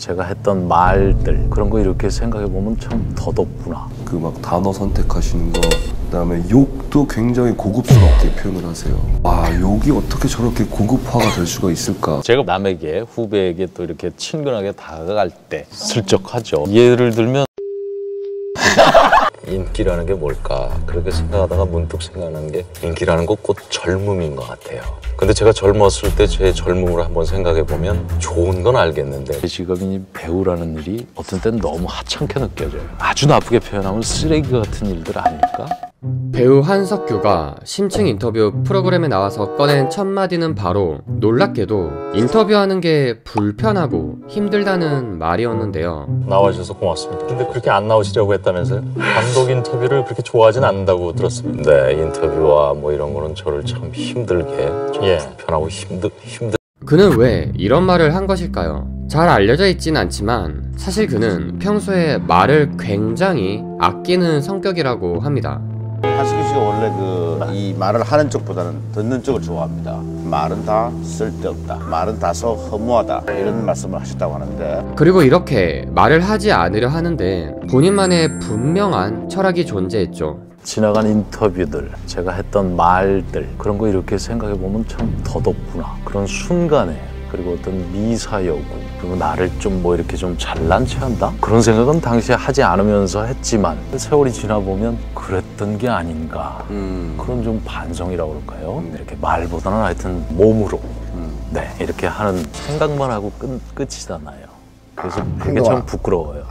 제가 했던 말들 그런 거 이렇게 생각해보면 참 더덥구나. 그 막 단어 선택하시는 거, 그다음에 욕도 굉장히 고급스럽게 표현을 하세요. 와, 욕이 어떻게 저렇게 고급화가 될 수가 있을까? 제가 남에게, 후배에게 또 이렇게 친근하게 다가갈 때 슬쩍 하죠. 예를 들면 인기라는 게 뭘까? 그렇게 생각하다가 문득 생각나는 게 인기라는 건 곧 젊음인 것 같아요. 근데 제가 젊었을 때 제 젊음을 한번 생각해보면 좋은 건 알겠는데 제 직업이 배우라는 일이 어떤 때는 너무 하찮게 느껴져요. 아주 나쁘게 표현하면 쓰레기 같은 일들 아닐까? 배우 한석규가 심층 인터뷰 프로그램에 나와서 꺼낸 첫 마디는 바로 놀랍게도 인터뷰하는 게 불편하고 힘들다는 말이었는데요. 나와주셔서 고맙습니다. 근데 그렇게 안 나오시려고 했다면서요? 감독 인터뷰를 그렇게 좋아하진 않는다고 들었습니다. 네, 인터뷰와 뭐 이런 거는 저를 참 힘들게, 좀 불편하고 힘들. 그는 왜 이런 말을 한 것일까요? 잘 알려져 있진 않지만 사실 그는 평소에 말을 굉장히 아끼는 성격이라고 합니다. 한석규 씨가 원래 이 말을 하는 쪽보다는 듣는 쪽을 좋아합니다. 말은 다 쓸데없다, 말은 다소 허무하다, 이런 말씀을 하셨다고 하는데, 그리고 이렇게 말을 하지 않으려 하는데 본인만의 분명한 철학이 존재했죠. 지나간 인터뷰들, 제가 했던 말들 그런 거 이렇게 생각해보면 참 더덥구나. 그런 순간에, 그리고 어떤 미사여구, 그리고 나를 좀 뭐 이렇게 좀 잘난 체한다? 그런 생각은 당시에 하지 않으면서 했지만 세월이 지나보면 그랬던 게 아닌가. 그런 좀 반성이라고 그럴까요? 이렇게 말보다는 하여튼 몸으로 네, 이렇게 하는 생각만 하고 끝이잖아요. 그래서 그게 참 부끄러워요.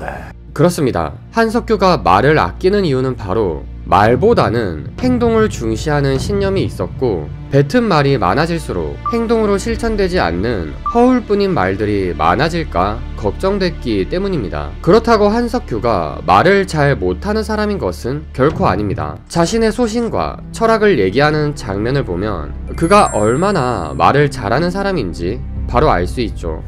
네. 그렇습니다. 한석규가 말을 아끼는 이유는 바로 말보다는 행동을 중시하는 신념이 있었고, 뱉은 말이 많아질수록 행동으로 실천되지 않는 허울뿐인 말들이 많아질까 걱정됐기 때문입니다. 그렇다고 한석규가 말을 잘 못하는 사람인 것은 결코 아닙니다. 자신의 소신과 철학을 얘기하는 장면을 보면 그가 얼마나 말을 잘하는 사람인지 바로 알 수 있죠.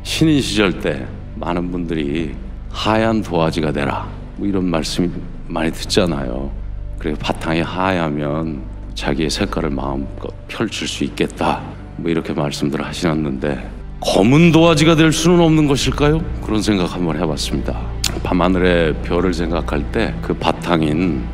신인 시절 때 많은 분들이 하얀 도화지가 되라, 뭐 이런 말씀 많이 듣잖아요. 그리고 바탕이 하얗면 자기의 색깔을 마음껏 펼칠 수 있겠다, 뭐 이렇게 말씀들을 하시는데 검은 도화지가 될 수는 없는 것일까요? 그런 생각 한번 해봤습니다. 밤하늘의 별을 생각할 때 그 바탕인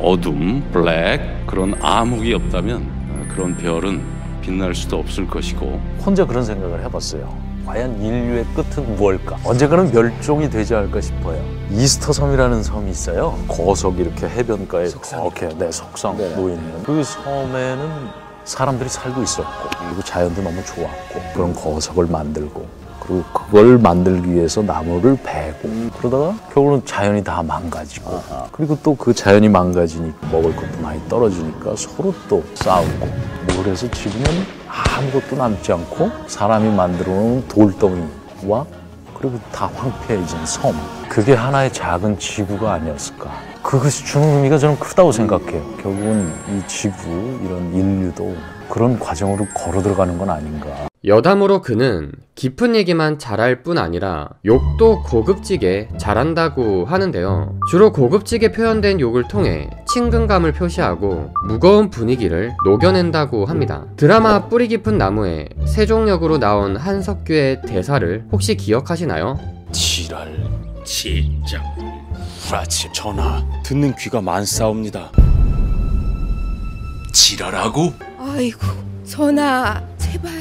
어둠, 블랙, 그런 암흑이 없다면 그런 별은 빛날 수도 없을 것이고, 혼자 그런 생각을 해봤어요. 과연 인류의 끝은 무엇일까? 언젠가는 멸종이 되지 않을까 싶어요. 이스터 섬이라는 섬이 있어요. 거석 이렇게 해변가에 이렇게 석상 놓이는 그 섬에는 사람들이 살고 있었고, 그리고 자연도 너무 좋았고, 그런 거석을 만들고, 그리고 그걸 만들기 위해서 나무를 베고, 그러다가 결국은 자연이 다 망가지고, 그리고 또 그 자연이 망가지니까 먹을 것도 많이 떨어지니까 서로 또 싸우고, 뭐 그래서 지금은 아무것도 남지 않고 사람이 만들어 놓은 돌덩이와 그리고 다 황폐해진 섬, 그게 하나의 작은 지구가 아니었을까. 그것이 주는 의미가 저는 크다고 생각해요. 결국은 이 지구, 이런 인류도 그런 과정으로 걸어 들어가는 건 아닌가. 여담으로 그는 깊은 얘기만 잘할 뿐 아니라 욕도 고급지게 잘한다고 하는데요. 주로 고급지게 표현된 욕을 통해 친근감을 표시하고 무거운 분위기를 녹여낸다고 합니다. 드라마 뿌리 깊은 나무에 세종역으로 나온 한석규의 대사를 혹시 기억하시나요? 지랄, 진짜 후라치 전하, 듣는 귀가 많사옵니다. 지랄하고? 아이고, 전하, 제발.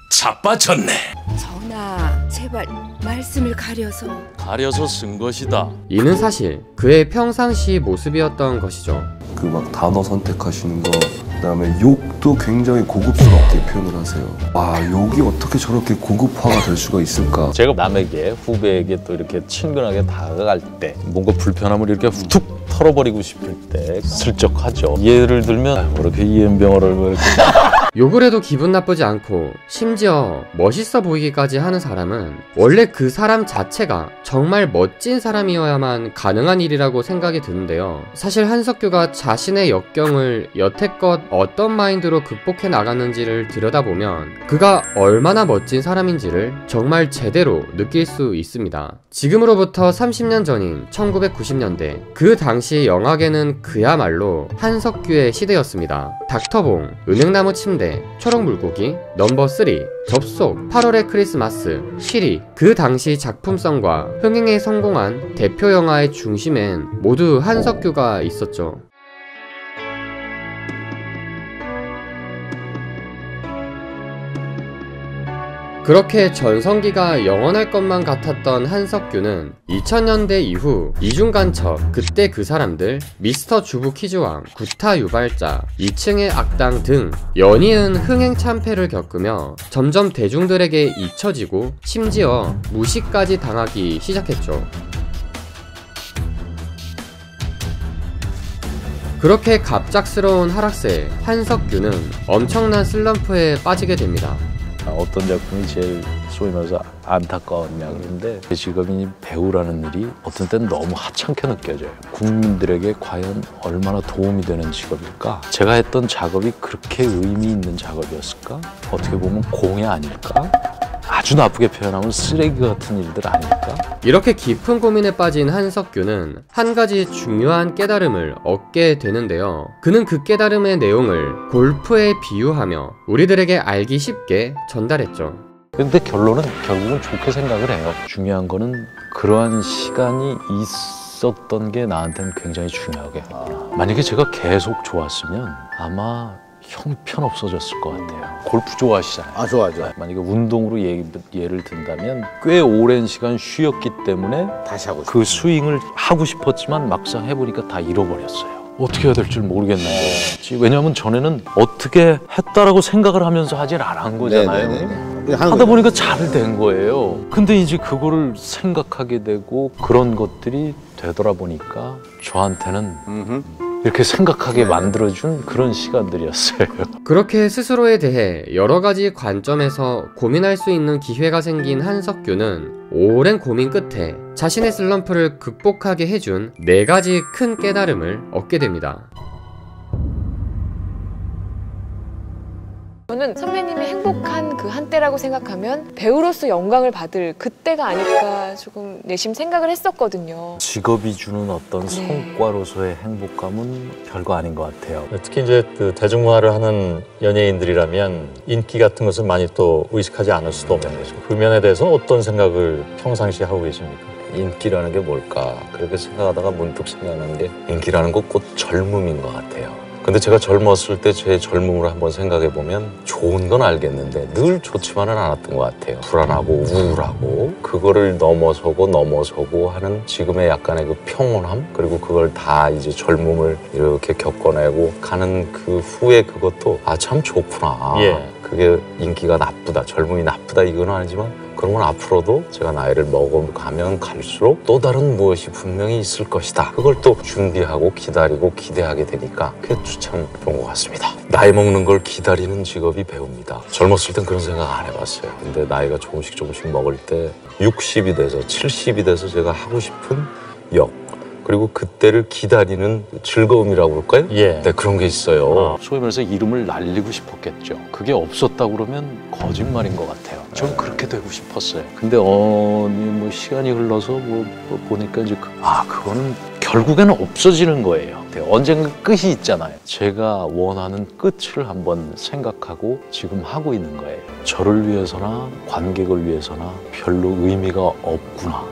자빠졌네. 전하, 제발 말씀을 가려서 쓴 것이다. 이는 사실 그의 평상시 모습이었던 것이죠. 그 막 단어 선택하시는 거, 그다음에 욕도 굉장히 고급스럽게 표현을 하세요. 와, 욕이 어떻게 저렇게 고급화가 될 수가 있을까? 제가 남에게, 후배에게 또 이렇게 친근하게 다가갈 때 뭔가 불편함을 이렇게 툭 털어버리고 싶을 때 슬쩍 하죠. 예를 들면 그렇게 이엠병어를 왜 이렇게 욕을 해도 기분 나쁘지 않고 심지어 멋있어 보이기까지 하는 사람은 원래 그 사람 자체가 정말 멋진 사람이어야만 가능한 일이라고 생각이 드는데요. 사실 한석규가 자신의 역경을 여태껏 어떤 마인드로 극복해 나갔는지를 들여다보면 그가 얼마나 멋진 사람인지를 정말 제대로 느낄 수 있습니다. 지금으로부터 30년 전인 1990년대, 그 당시 영화계는 그야말로 한석규의 시대였습니다. 닥터봉, 은행나무 침대, 때, 초록물고기, 넘버3, 접속, 8월의 크리스마스, 쉬리, 그 당시 작품성과 흥행에 성공한 대표 영화의 중심엔 모두 한석규가 있었죠. 그렇게 전성기가 영원할 것만 같았던 한석규는 2000년대 이후 이중간첩, 그때 그 사람들, 미스터 주부 퀴즈왕, 구타 유발자, 2층의 악당 등 연이은 흥행 참패를 겪으며 점점 대중들에게 잊혀지고 심지어 무시까지 당하기 시작했죠. 그렇게 갑작스러운 하락세에 한석규는 엄청난 슬럼프에 빠지게 됩니다. 어떤 작품이 제일 소위 말해서 안타까웠냐 그런데 제 직업이 배우라는 일이 어떤 때는 너무 하찮게 느껴져요. 국민들에게 과연 얼마나 도움이 되는 직업일까? 제가 했던 작업이 그렇게 의미 있는 작업이었을까? 어떻게 보면 공해 아닐까? 아주 나쁘게 표현하면 쓰레기 같은 일들 아닐까? 이렇게 깊은 고민에 빠진 한석규는 한 가지 중요한 깨달음을 얻게 되는데요. 그는 그 깨달음의 내용을 골프에 비유하며 우리들에게 알기 쉽게 전달했죠. 근데 결론은 결국은 좋게 생각을 해요. 중요한 거는 그러한 시간이 있었던 게 나한테는 굉장히 중요하게. 만약에 제가 계속 좋았으면 아마 형편없어졌을 것 같아요. 골프 좋아하시잖아요. 아, 좋아하죠. 만약에 운동으로 예를 든다면 꽤 오랜 시간 쉬었기 때문에 다시 하고 싶어요. 그 스윙을 하고 싶었지만 막상 해보니까 다 잃어버렸어요. 어떻게 해야 될 줄 모르겠는 거지. 왜냐하면 전에는 어떻게 했다라고 생각을 하면서 하질 않은 거잖아요. 네네네. 하다 보니까 잘 된 거예요. 근데 이제 그거를 생각하게 되고 그런 것들이 되돌아보니까 저한테는 이렇게 생각하게 만들어준 그런 시간들이었어요. 그렇게 스스로에 대해 여러 가지 관점에서 고민할 수 있는 기회가 생긴 한석규는 오랜 고민 끝에 자신의 슬럼프를 극복하게 해준 4가지 큰 깨달음을 얻게 됩니다. 저는 선배님이 행복한 그 한때라고 생각하면 배우로서 영광을 받을 그때가 아닐까 조금 내심 생각을 했었거든요. 직업이 주는 어떤 성과로서의 행복감은 별거 아닌 것 같아요. 특히 이제 그 대중문화를 하는 연예인들이라면 인기 같은 것을 많이 또 의식하지 않을 수도 없는 거죠. 그 면에 대해서는 어떤 생각을 평상시에 하고 계십니까? 인기라는 게 뭘까? 그렇게 생각하다가 문득 생각난 게 인기라는 건 곧 젊음인 것 같아요. 근데 제가 젊었을 때 제 젊음을 한번 생각해 보면 좋은 건 알겠는데 늘 좋지만은 않았던 것 같아요. 불안하고 우울하고 그거를 넘어서고 하는 지금의 약간의 그 평온함, 그리고 그걸 다 이제 젊음을 이렇게 겪어내고 가는 그 후에 그것도 아 참 좋구나. 그게 인기가 나쁘다, 젊음이 나쁘다 이건 아니지만 그런 건 앞으로도 제가 나이를 먹어가면 갈수록 또 다른 무엇이 분명히 있을 것이다. 그걸 또 준비하고 기다리고 기대하게 되니까 그게 참 좋은 것 같습니다. 나이 먹는 걸 기다리는 직업이 배우입니다. 젊었을 땐 그런 생각 안 해봤어요. 근데 나이가 조금씩 먹을 때 60이 돼서 70이 돼서 제가 하고 싶은 역, 그리고 그때를 기다리는 즐거움이라고 그럴까요? 네, 그런 게 있어요. 소위 말해서 이름을 날리고 싶었겠죠. 그게 없었다고 그러면 거짓말인 것 같아요. 전 그렇게 되고 싶었어요. 근데 뭐 시간이 흘러서 보니까 이제 그거는 결국에는 없어지는 거예요. 언젠가 끝이 있잖아요. 제가 원하는 끝을 한번 생각하고 지금 하고 있는 거예요. 저를 위해서나 관객을 위해서나 별로 의미가 없구나.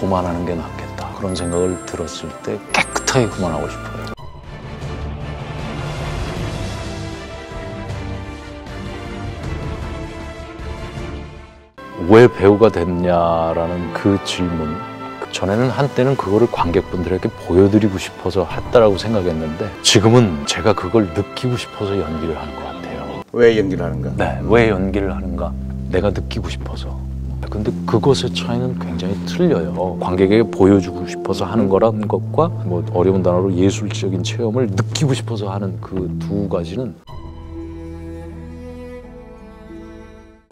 그만하는 게 낫겠다. 그런 생각을 들었을 때 깨끗하게 그만하고 싶어요. 왜 배우가 됐냐라는 그 질문, 전에는 한때는 그거를 관객분들에게 보여드리고 싶어서 했다라고 생각했는데 지금은 제가 그걸 느끼고 싶어서 연기를 하는 것 같아요. 왜 연기를 하는가? 네, 왜 연기를 하는가? 내가 느끼고 싶어서. 근데 그것의 차이는 굉장히 틀려요. 관객에게 보여주고 싶어서 하는 거라는 것과 뭐 어려운 단어로 예술적인 체험을 느끼고 싶어서 하는 그 두 가지는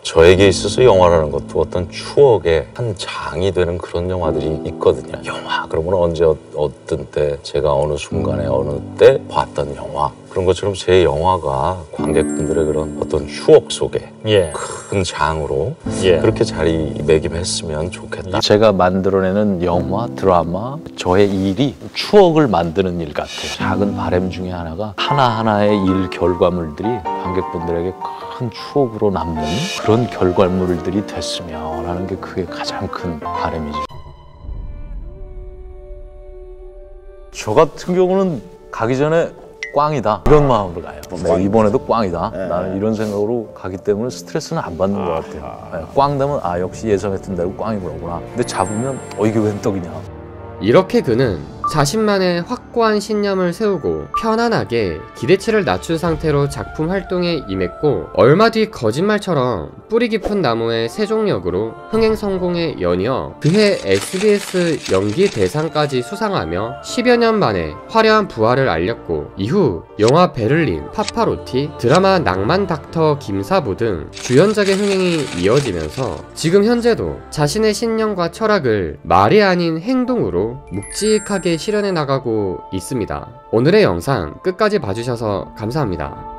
저에게 있어서 영화라는 것도 어떤 추억의 한 장이 되는 그런 영화들이 있거든요. 영화 그러면 언제 어떤 때 제가 어느 순간에 어느 때 봤던 영화, 그런 것처럼 제 영화가 관객분들의 그런 어떤 추억 속에 예. 큰 장으로 예. 그렇게 자리매김했으면 좋겠다. 제가 만들어내는 영화, 드라마, 저의 일이 추억을 만드는 일 같아요. 작은 바람 중에 하나가 하나하나의 일 결과물들이 관객분들에게 큰 추억으로 남는 그런 결과물들이 됐으면 하는 게 그게 가장 큰 바람이죠. 저 같은 경우는 가기 전에 꽝이다 이런 마음으로 가요. 이번에도 꽝이다. 나는 이런 생각으로 가기 때문에 스트레스는 안 받는 것 같아요. 꽝 되면 역시 예상했던 대로 꽝인 거구나. 근데 잡으면 이게 웬 떡이냐. 이렇게 그는 자신만의 확고한 신념을 세우고 편안하게 기대치를 낮춘 상태로 작품 활동에 임했고, 얼마 뒤 거짓말처럼 뿌리 깊은 나무의 세종역으로 흥행 성공에 연이어 그해 SBS 연기 대상까지 수상하며 10여 년 만에 화려한 부활을 알렸고, 이후 영화 베를린, 파파로티, 드라마 낭만 닥터 김사부 등 주연작의 흥행이 이어지면서 지금 현재도 자신의 신념과 철학을 말이 아닌 행동으로 묵직하게 실현해 나가고 있습니다. 오늘의 영상 끝까지 봐주셔서 감사합니다.